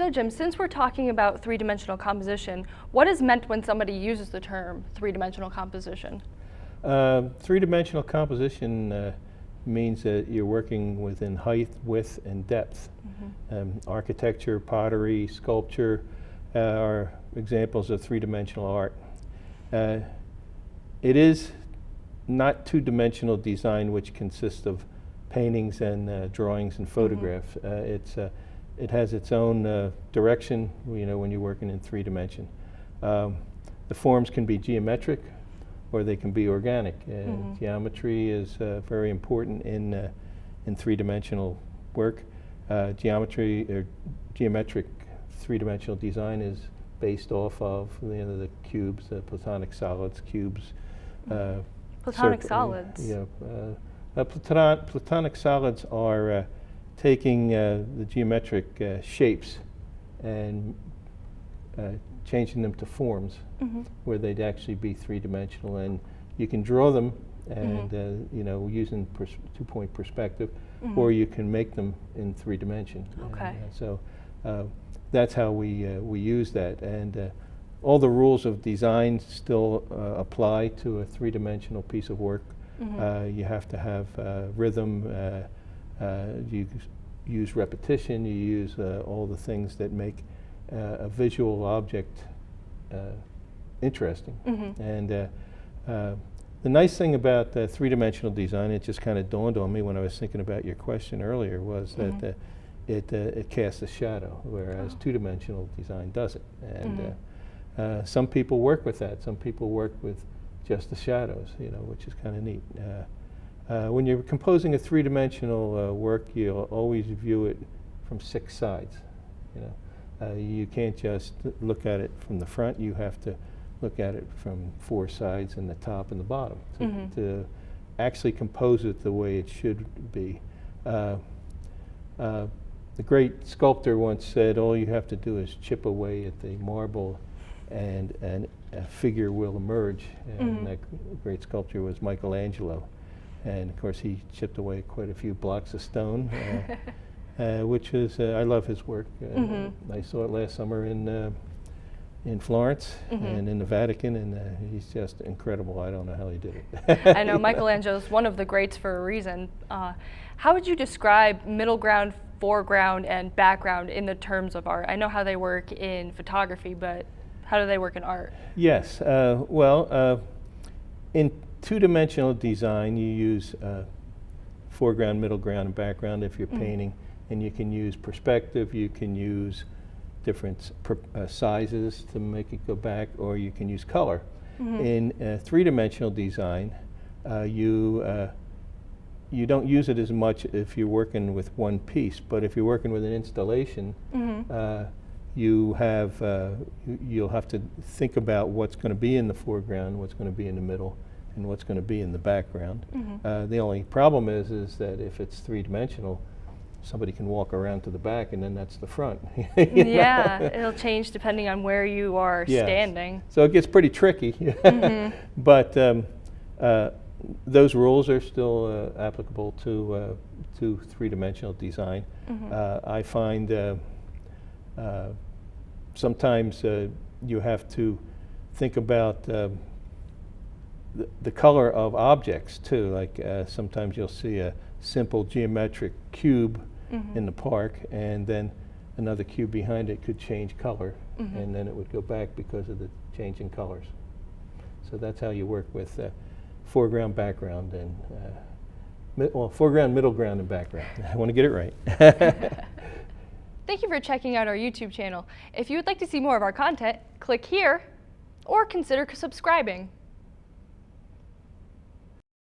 So Jim, since we're talking about three-dimensional composition, what is meant when somebody uses the term three-dimensional composition? Three-dimensional composition means that you're working within height, width, and depth. Architecture, pottery, sculpture are examples of three-dimensional art. It is not two-dimensional design, which consists of paintings and drawings and photographs. It has its own direction, you know, when you're working in three dimension. The forms can be geometric, or they can be organic. Geometry is very important in three-dimensional work. Geometric three-dimensional design is based off of the cubes, the platonic solids, cubes. Platonic solids? Yeah. Platonic solids are taking the geometric shapes and changing them to forms where they'd actually be three-dimensional, and you can draw them and you know, using two-point perspective, or you can make them in three dimension. Okay. So that's how we use that, and all the rules of design still apply to a three-dimensional piece of work. You have to have rhythm. You use repetition. You use all the things that make a visual object interesting. And the nice thing about three-dimensional design, it just kind of dawned on me when I was thinking about your question earlier, was that it casts a shadow, whereas two-dimensional design doesn't. And some people work with that. Some people work with just the shadows, you know, which is kind of neat. When you're composing a three-dimensional work, you'll always view it from 6 sides. You know, you can't just look at it from the front. You have to look at it from 4 sides, and the top and the bottom, to actually compose it the way it should be. The great sculptor once said, "All you have to do is chip away at the marble, and a figure will emerge." And that great sculptor was Michelangelo. And of course, he chipped away quite a few blocks of stone, which is, I love his work. I saw it last summer in Florence and in the Vatican, and he's just incredible. I don't know how he did it. I know Michelangelo's one of the greats for a reason. How would you describe middle ground, foreground, and background in the terms of art? I know how they work in photography, but how do they work in art? Yes, well, in two-dimensional design, you use foreground, middle ground, and background if you're painting, and you can use perspective, you can use different sizes to make it go back, or you can use color. In three-dimensional design, you don't use it as much if you're working with one piece, but if you're working with an installation, you'll have to think about what's going to be in the foreground, what's going to be in the middle, and what's going to be in the background. The only problem is that if it's three-dimensional, somebody can walk around to the back, and then that's the front. Yeah, it'll change depending on where you are standing. So it gets pretty tricky. But those rules are still applicable to three-dimensional design. I find sometimes you have to think about the color of objects too. Like sometimes you'll see a simple geometric cube in the park, and then another cube behind it could change color, and then it would go back because of the change in colors. So that's how you work with foreground, background, and foreground, middle ground, and background. I want to get it right. Thank you for checking out our YouTube channel. If you would like to see more of our content, click here or consider subscribing.